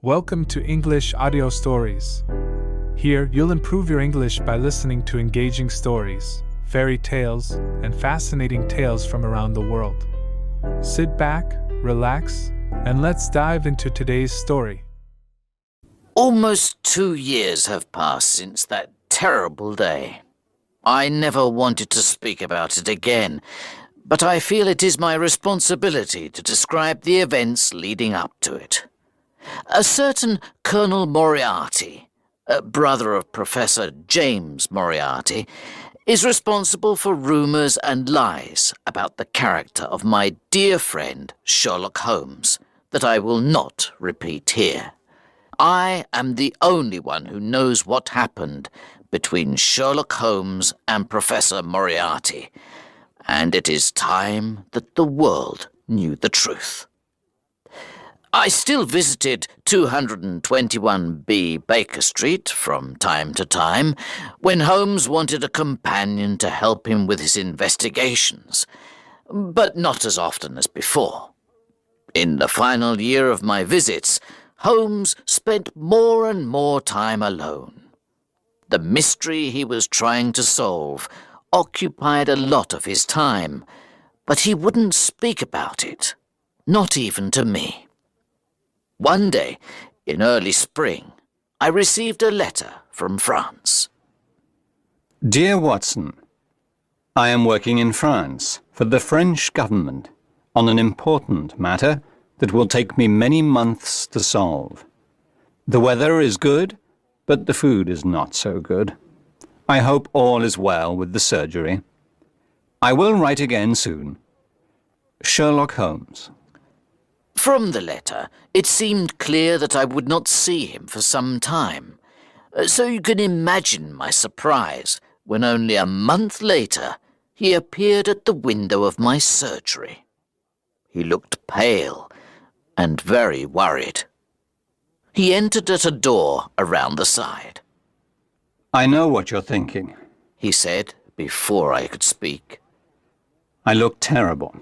Welcome to English Audio Stories. Here, you'll improve your English by listening to engaging stories, fairy tales, and fascinating tales from around the world. Sit back, relax, and let's dive into today's story. Almost 2 years have passed since that terrible day. I never wanted to speak about it again, but I feel it is my responsibility to describe the events leading up to it. A certain Colonel Moriarty, a brother of Professor James Moriarty, is responsible for rumours and lies about the character of my dear friend Sherlock Holmes that I will not repeat here. I am the only one who knows what happened between Sherlock Holmes and Professor Moriarty, and it is time that the world knew the truth. I still visited 221B Baker Street from time to time when Holmes wanted a companion to help him with his investigations, but not as often as before. In the final year of my visits, Holmes spent more and more time alone. The mystery he was trying to solve occupied a lot of his time, but he wouldn't speak about it, not even to me. One day, in early spring, I received a letter from France. Dear Watson, I am working in France for the French government on an important matter that will take me many months to solve. The weather is good, but the food is not so good. I hope all is well with the surgery. I will write again soon. Sherlock Holmes. From the letter, it seemed clear that I would not see him for some time, so you can imagine my surprise when only a month later he appeared at the window of my surgery. He looked pale and very worried. He entered at a door around the side. I know what you're thinking, he said before I could speak. I look terrible.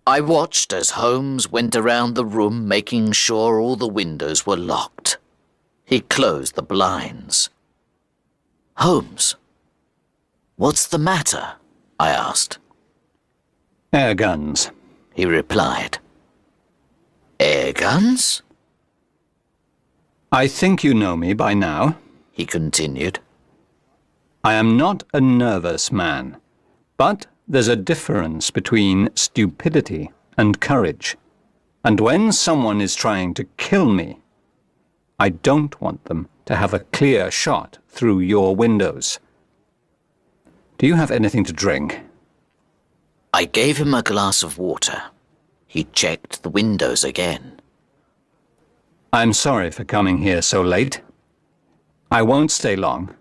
I watched as Holmes went around the room making sure all the windows were locked. He closed the blinds. Holmes, what's the matter? I asked. Air guns, he replied. Air guns? I think you know me by now, he continued. I am not a nervous man, but there's a difference between stupidity and courage. And when someone is trying to kill me, I don't want them to have a clear shot through your windows. Do you have anything to drink? I gave him a glass of water. He checked the windows again. I'm sorry for coming here so late. I won't stay long.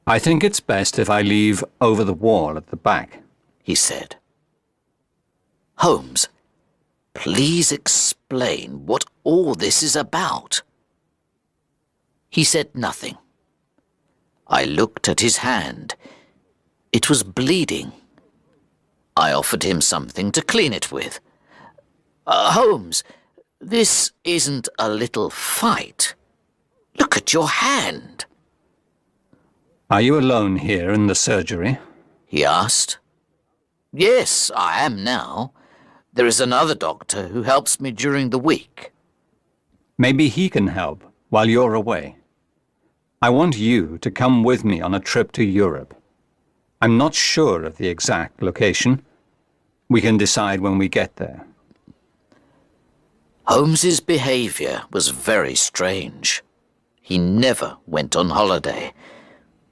I think it's best if I leave over the wall at the back, he said. Holmes, please explain what all this is about. He said nothing. I looked at his hand. It was bleeding. I offered him something to clean it with. Holmes, this isn't a little fight. Look at your hand. Are you alone here in the surgery? He asked. Yes, I am now. There is another doctor who helps me during the week. Maybe he can help while you're away. I want you to come with me on a trip to Europe. I'm not sure of the exact location. We can decide when we get there. Holmes's behaviour was very strange. He never went on holiday.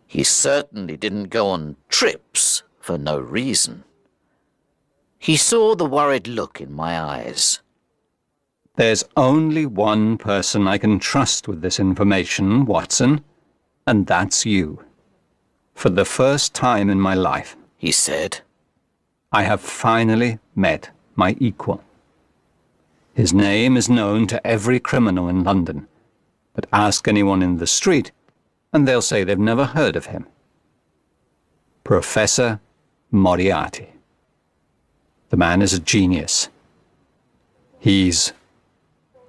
He certainly didn't go on trips for no reason. He saw the worried look in my eyes. There's only one person I can trust with this information, Watson, and that's you. For the first time in my life, he said, I have finally met my equal. His name is known to every criminal in London, but ask anyone in the street, and they'll say they've never heard of him. Professor Moriarty. The man is a genius. He's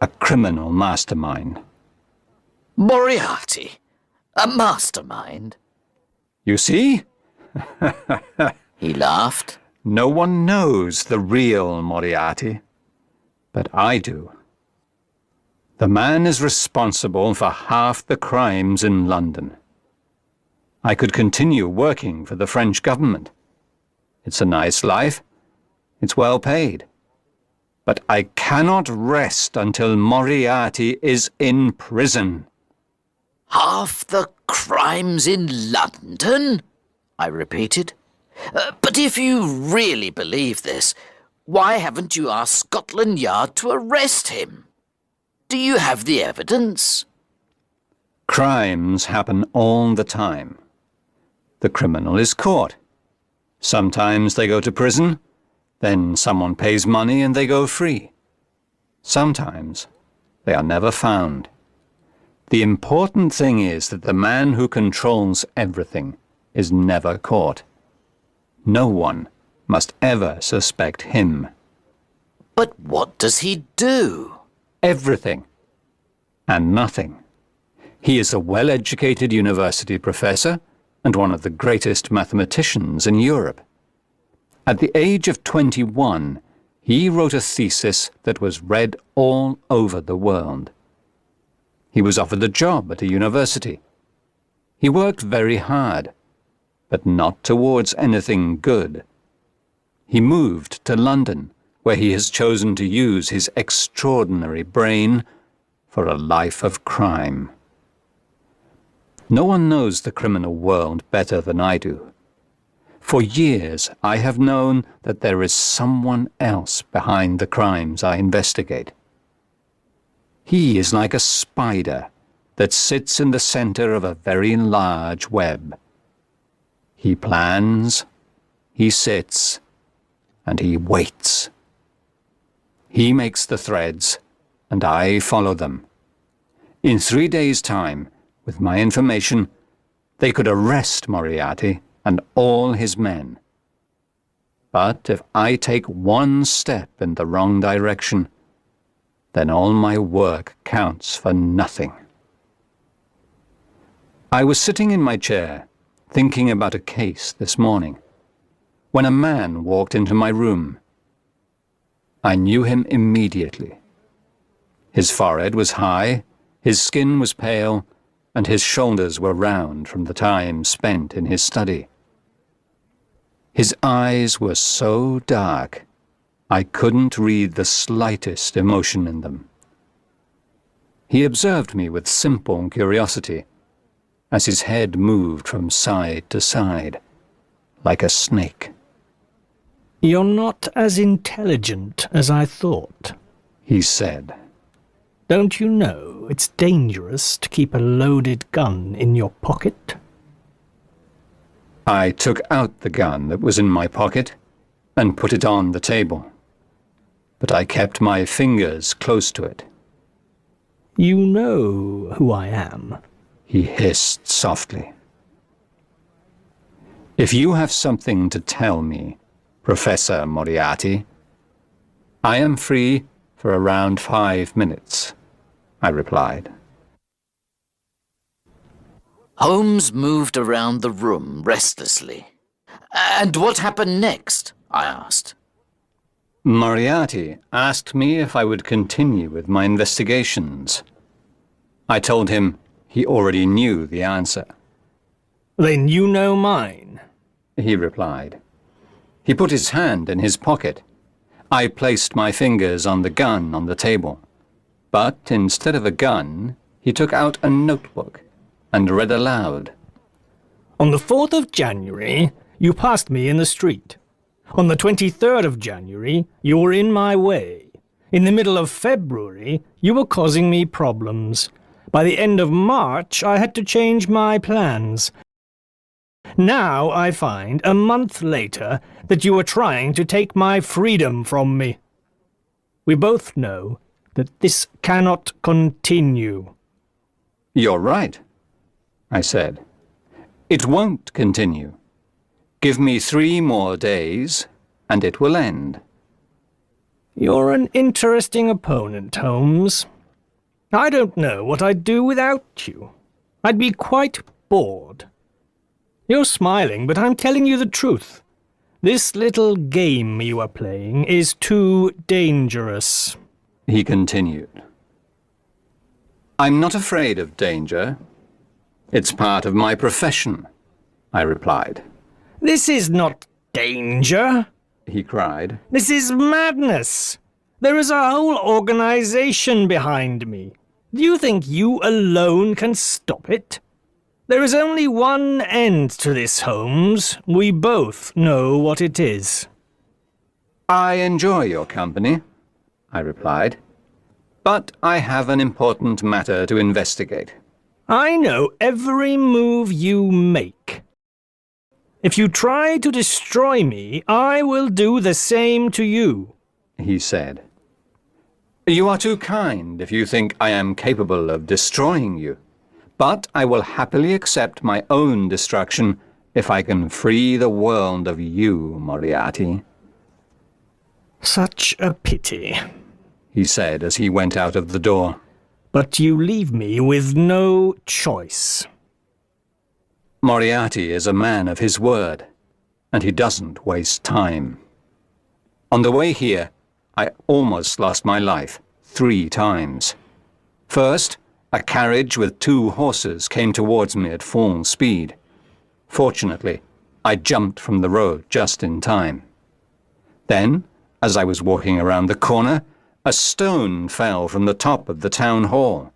a criminal mastermind. Moriarty? A mastermind? You see? He laughed. No one knows the real Moriarty, but I do. The man is responsible for half the crimes in London. I could continue working for the French government. It's a nice life. It's well paid. But I cannot rest until Moriarty is in prison. Half the crimes in London? I repeated. But if you really believe this, why haven't you asked Scotland Yard to arrest him? Do you have the evidence? Crimes happen all the time. The criminal is caught. Sometimes they go to prison, then someone pays money and they go free. Sometimes they are never found. The important thing is that the man who controls everything is never caught. No one must ever suspect him. But what does he do? Everything and nothing. He is a well-educated university professor and one of the greatest mathematicians in Europe. At the age of 21, he wrote a thesis that was read all over the world. He was offered a job at a university. He worked very hard, but not towards anything good. He moved to London, where he has chosen to use his extraordinary brain for a life of crime. No one knows the criminal world better than I do. For years, I have known that there is someone else behind the crimes I investigate. He is like a spider that sits in the center of a very large web. He plans, he sits, and he waits. He makes the threads, and I follow them. In 3 days' time, with my information, they could arrest Moriarty and all his men. But if I take one step in the wrong direction, then all my work counts for nothing. I was sitting in my chair, thinking about a case this morning, when a man walked into my room. I knew him immediately. His forehead was high, his skin was pale, and his shoulders were round from the time spent in his study. His eyes were so dark, I couldn't read the slightest emotion in them. He observed me with simple curiosity, as his head moved from side to side, like a snake. "You're not as intelligent as I thought," he said. "Don't you know it's dangerous to keep a loaded gun in your pocket?" I took out the gun that was in my pocket and put it on the table, but I kept my fingers close to it. "You know who I am," he hissed softly. "If you have something to tell me, Professor Moriarty, I am free for around 5 minutes," I replied. Holmes moved around the room restlessly. "And what happened next?" I asked. Moriarty asked me if I would continue with my investigations. I told him he already knew the answer. "Then you know mine," he replied. He put his hand in his pocket. I placed my fingers on the gun on the table. But instead of a gun, he took out a notebook and read aloud. "On the 4th of January, you passed me in the street. On the 23rd of January, you were in my way. In the middle of February, you were causing me problems. By the end of March, I had to change my plans. Now I find, a month later, that you are trying to take my freedom from me. We both know that this cannot continue." "You're right," I said. "It won't continue. Give me 3 more days, and it will end." "You're an interesting opponent, Holmes. I don't know what I'd do without you. I'd be quite bored. You're smiling, but I'm telling you the truth. This little game you are playing is too dangerous. He continued. I'm not afraid of danger. It's part of my profession, I replied. This is not danger, He cried. This is madness. There is a whole organization behind me. Do you think you alone can stop it? There is only one end to this, Holmes. We both know what it is. I enjoy your company, I replied. But I have an important matter to investigate. I know every move you make. If you try to destroy me, I will do the same to you, He said. You are too kind if you think I am capable of destroying you. But I will happily accept my own destruction if I can free the world of you, Moriarty. Such a pity. He said as he went out of the door. But you leave me with no choice. Moriarty is a man of his word, and he doesn't waste time. On the way here, I almost lost my life 3 times. First, a carriage with 2 horses came towards me at full speed. Fortunately, I jumped from the road just in time. Then, as I was walking around the corner, a stone fell from the top of the town hall.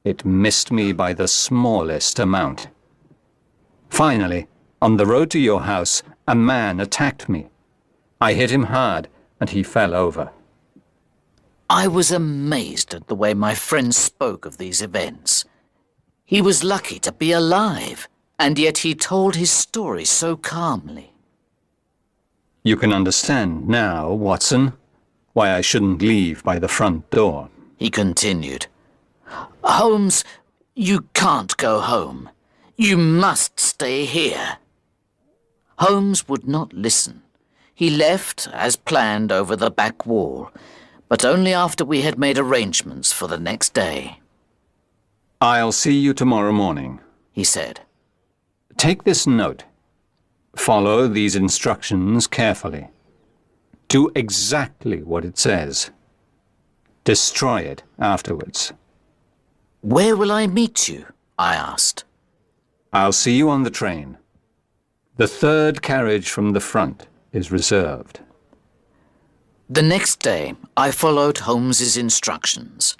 It missed me by the smallest amount. Finally, on the road to your house, a man attacked me. I hit him hard, and he fell over. I was amazed at the way my friend spoke of these events. He was lucky to be alive, and yet he told his story so calmly. You can understand now, Watson, why I shouldn't leave by the front door. He continued. Holmes, you can't go home. You must stay here. Holmes would not listen. He left, as planned, over the back wall, but only after we had made arrangements for the next day. I'll see you tomorrow morning, He said. Take this note. Follow these instructions carefully. Do exactly what it says. Destroy it afterwards. Where will I meet you? I asked. I'll see you on the train. The 3rd carriage from the front is reserved. The next day, I followed Holmes's instructions.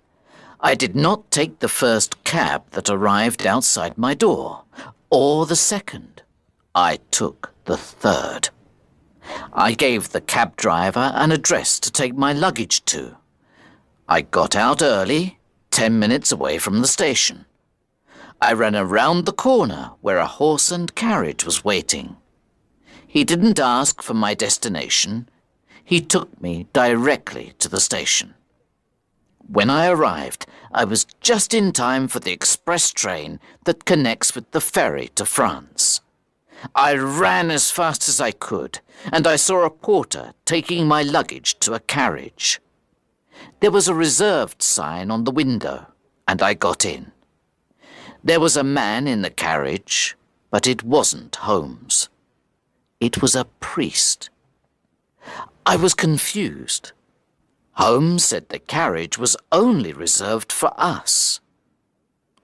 I did not take the first cab that arrived outside my door, or the second. I took the 3rd. I gave the cab driver an address to take my luggage to. I got out early, 10 minutes away from the station. I ran around the corner where a horse and carriage was waiting. He didn't ask for my destination. He took me directly to the station. When I arrived, I was just in time for the express train that connects with the ferry to France. I ran as fast as I could, and I saw a porter taking my luggage to a carriage. There was a reserved sign on the window, and I got in. There was a man in the carriage, but it wasn't Holmes. It was a priest. I was confused. Holmes said the carriage was only reserved for us.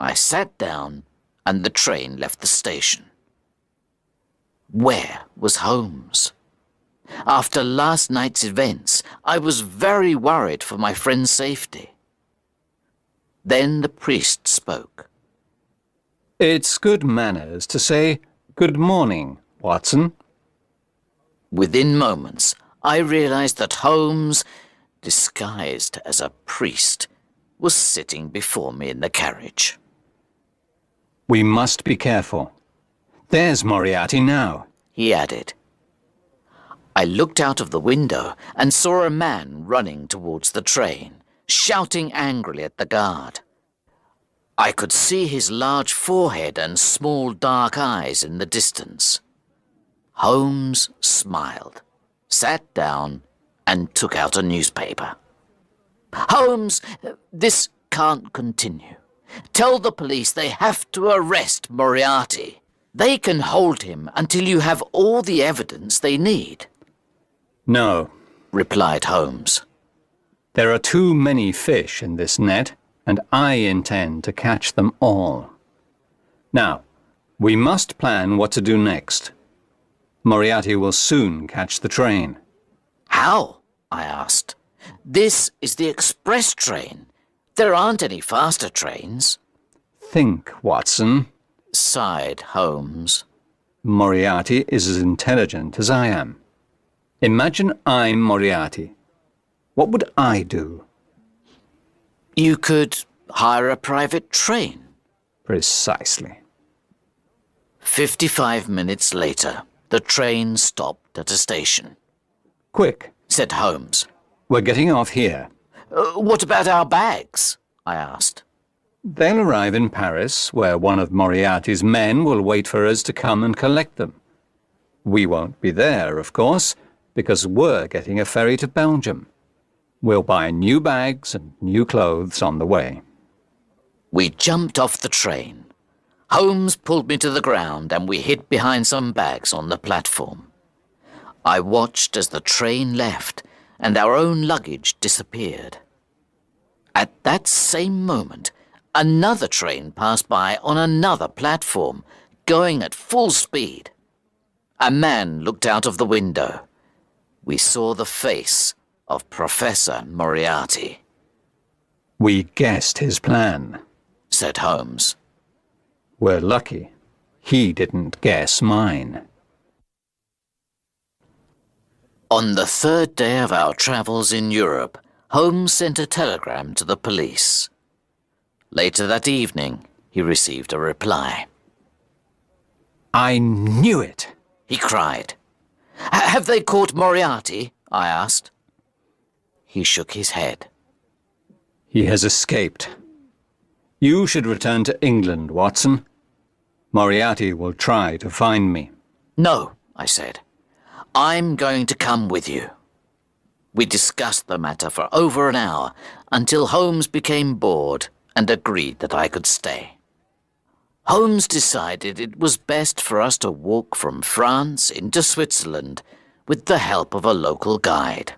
I sat down, and the train left the station. Where was Holmes? After last night's events, I was very worried for my friend's safety. Then the priest spoke. It's good manners to say, "Good morning, Watson." Within moments, I realized that Holmes, disguised as a priest, was sitting before me in the carriage. We must be careful. There's Moriarty now, He added. I looked out of the window and saw a man running towards the train, shouting angrily at the guard. I could see his large forehead and small dark eyes in the distance. Holmes smiled, sat down, and took out a newspaper. Holmes, this can't continue. Tell the police they have to arrest Moriarty. They can hold him until you have all the evidence they need," No, replied Holmes. there are too many fish in this net, and I intend to catch them all. Now, we must plan what to do next. Moriarty will soon catch the train. "How?" I asked. "This is the express train. There aren't any faster trains," Think, Watson. sighed Holmes. Moriarty is as intelligent as I am. Imagine I'm Moriarty. What would I do? "You could hire a private train." Precisely. 55 minutes later, the train stopped at a station. Quick, Said Holmes. we're getting off here. What about our bags?" I asked. They'll arrive in Paris, where one of Moriarty's men will wait for us to come and collect them. We won't be there, of course, because we're getting a ferry to Belgium. We'll buy new bags and new clothes on the way. We jumped off the train. Holmes pulled me to the ground and we hid behind some bags on the platform. I watched as the train left and our own luggage disappeared. At that same moment, another train passed by on another platform, going at full speed. A man looked out of the window. We saw the face of Professor Moriarty, We guessed his plan. said Holmes. We're lucky. He didn't guess mine. On the third day of our travels in Europe, Holmes sent a telegram to the police. Later that evening, he received a reply. I knew it! He cried. "Have they caught Moriarty?" I asked. He shook his head. He has escaped. You should return to England, Watson. Moriarty will try to find me. "No," I said. "I'm going to come with you." We discussed the matter for over an hour until Holmes became bored and agreed that I could stay. Holmes decided it was best for us to walk from France into Switzerland with the help of a local guide.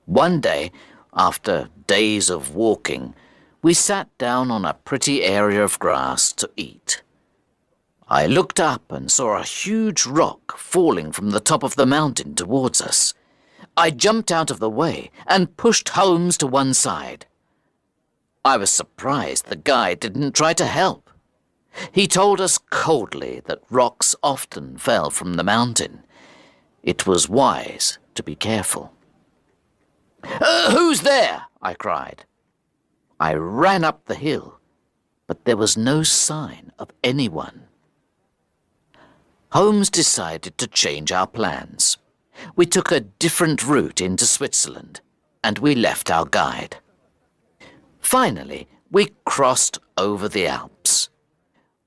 One day, after days of walking, we sat down on a pretty area of grass to eat. I looked up and saw a huge rock falling from the top of the mountain towards us. I jumped out of the way and pushed Holmes to one side. I was surprised the guide didn't try to help. He told us coldly that rocks often fell from the mountain. It was wise to be careful. "Who's there?" I cried. I ran up the hill, but there was no sign of anyone. Holmes decided to change our plans. We took a different route into Switzerland, and we left our guide. Finally, we crossed over the Alps.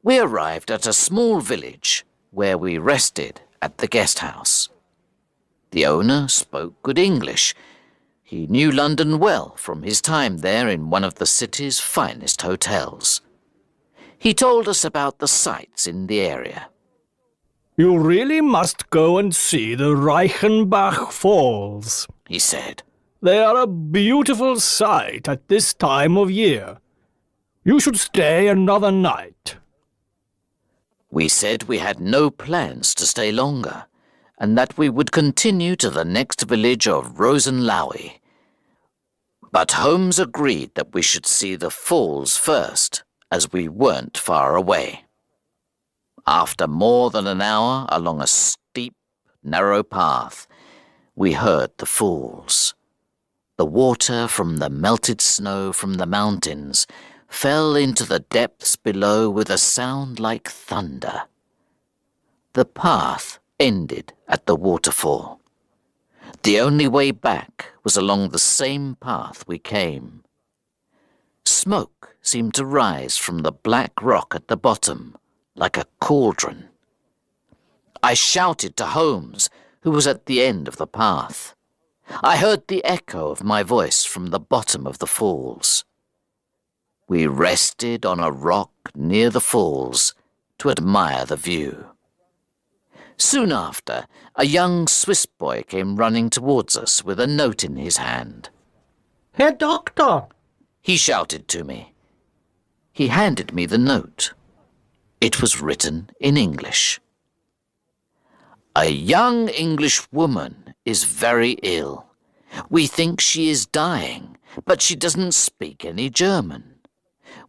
We arrived at a small village where we rested at the guest house. The owner spoke good English. He knew London well from his time there in one of the city's finest hotels. He told us about the sights in the area. You really must go and see the Reichenbach Falls, He said. They are a beautiful sight at this time of year. You should stay another night. We said we had no plans to stay longer, and that we would continue to the next village of Rosenlaui. But Holmes agreed that we should see the falls first, as we weren't far away. After more than an hour along a steep, narrow path, we heard the falls. The water from the melted snow from the mountains fell into the depths below with a sound like thunder. The path ended at the waterfall. The only way back was along the same path we came. Smoke seemed to rise from the black rock at the bottom, like a cauldron. I shouted to Holmes, who was at the end of the path. I heard the echo of my voice from the bottom of the falls. We rested on a rock near the falls to admire the view. Soon after, a young Swiss boy came running towards us with a note in his hand. Herr Doctor! He shouted to me. He handed me the note. It was written in English. A young English woman is very ill. We think she is dying, but she doesn't speak any German.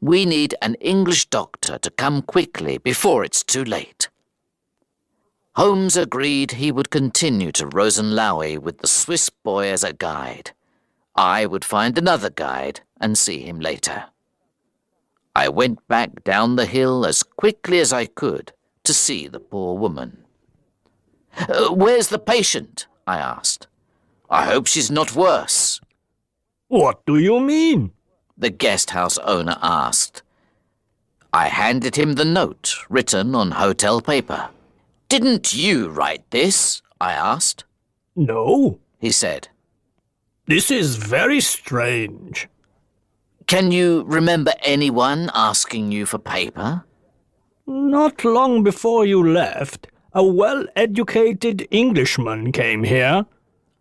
We need an English doctor to come quickly before it's too late. Holmes agreed he would continue to Rosenlaui with the Swiss boy as a guide. I would find another guide and see him later. I went back down the hill as quickly as I could to see the poor woman. Where's the patient? I asked. I hope she's not worse. What do you mean? The guest house owner asked. I handed him the note written on hotel paper. Didn't you write this? I asked. No, he said. This is very strange. Can you remember anyone asking you for paper? Not long before you left, a well-educated Englishman came here.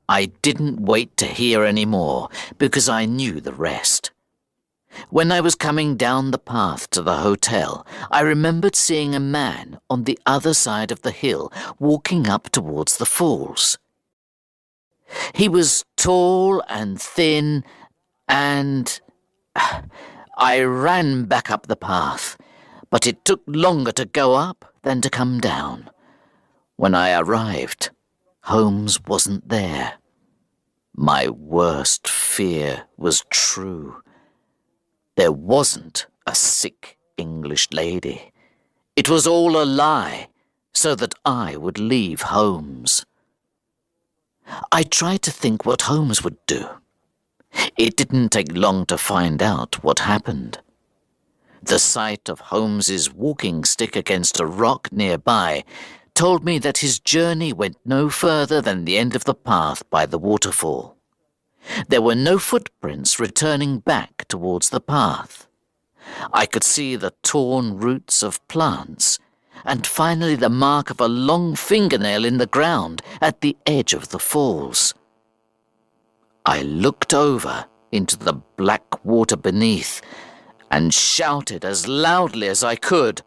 I didn't wait to hear any more, because I knew the rest. When I was coming down the path to the hotel, I remembered seeing a man on the other side of the hill walking up towards the falls. He was tall and thin, and I ran back up the path, but it took longer to go up than to come down. When I arrived, Holmes wasn't there. My worst fear was true. There wasn't a sick English lady. It was all a lie, so that I would leave Holmes. I tried to think what Holmes would do. It didn't take long to find out what happened. The sight of Holmes's walking stick against a rock nearby told me that his journey went no further than the end of the path by the waterfall. There were no footprints returning back towards the path. I could see the torn roots of plants, and finally the mark of a long fingernail in the ground at the edge of the falls. I looked over into the black water beneath and shouted as loudly as I could,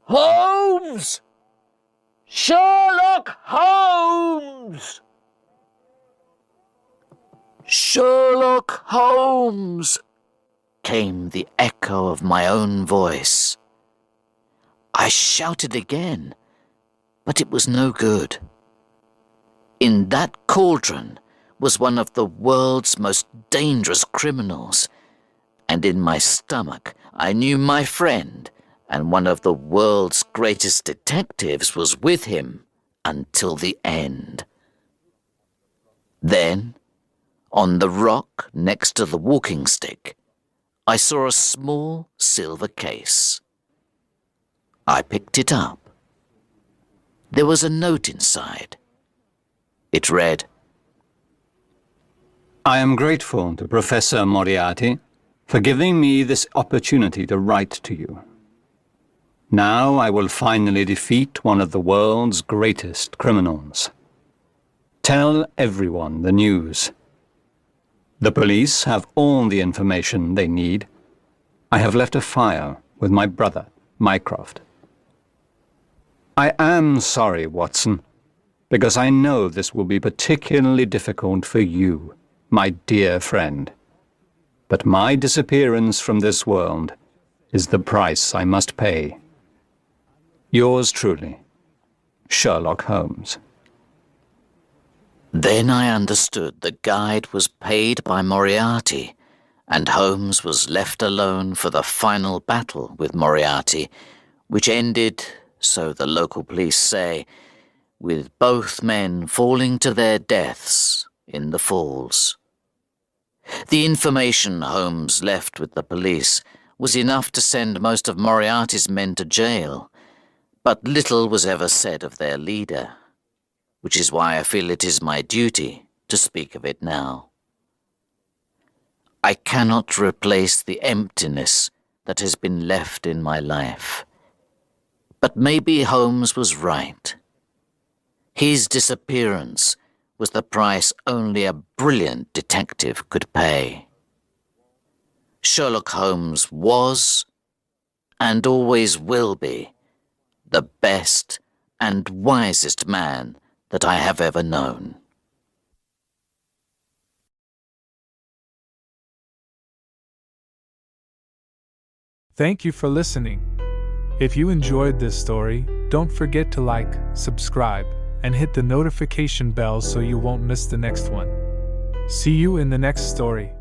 "Holmes! Sherlock Holmes! Sherlock Holmes!" came the echo of my own voice. I shouted again, but it was no good. In that cauldron was one of the world's most dangerous criminals, and in my stomach I knew my friend and one of the world's greatest detectives was with him until the end. Then, on the rock next to the walking stick, I saw a small silver case. I picked it up. There was a note inside. It read, I am grateful to Professor Moriarty for giving me this opportunity to write to you. Now I will finally defeat one of the world's greatest criminals. Tell everyone the news. The police have all the information they need. I have left a file with my brother, Mycroft. I am sorry, Watson, because I know this will be particularly difficult for you, my dear friend. But my disappearance from this world is the price I must pay. Yours truly, Sherlock Holmes. Then I understood the guide was paid by Moriarty, and Holmes was left alone for the final battle with Moriarty, which ended, so the local police say, with both men falling to their deaths in the falls. The information Holmes left with the police was enough to send most of Moriarty's men to jail, but little was ever said of their leader, which is why I feel it is my duty to speak of it now. I cannot replace the emptiness that has been left in my life. But maybe Holmes was right. His disappearance was the price only a brilliant detective could pay. Sherlock Holmes was, and always will be, the best and wisest man that I have ever known. Thank you for listening. If you enjoyed this story, don't forget to like, subscribe, and hit the notification bell so you won't miss the next one. See you in the next story.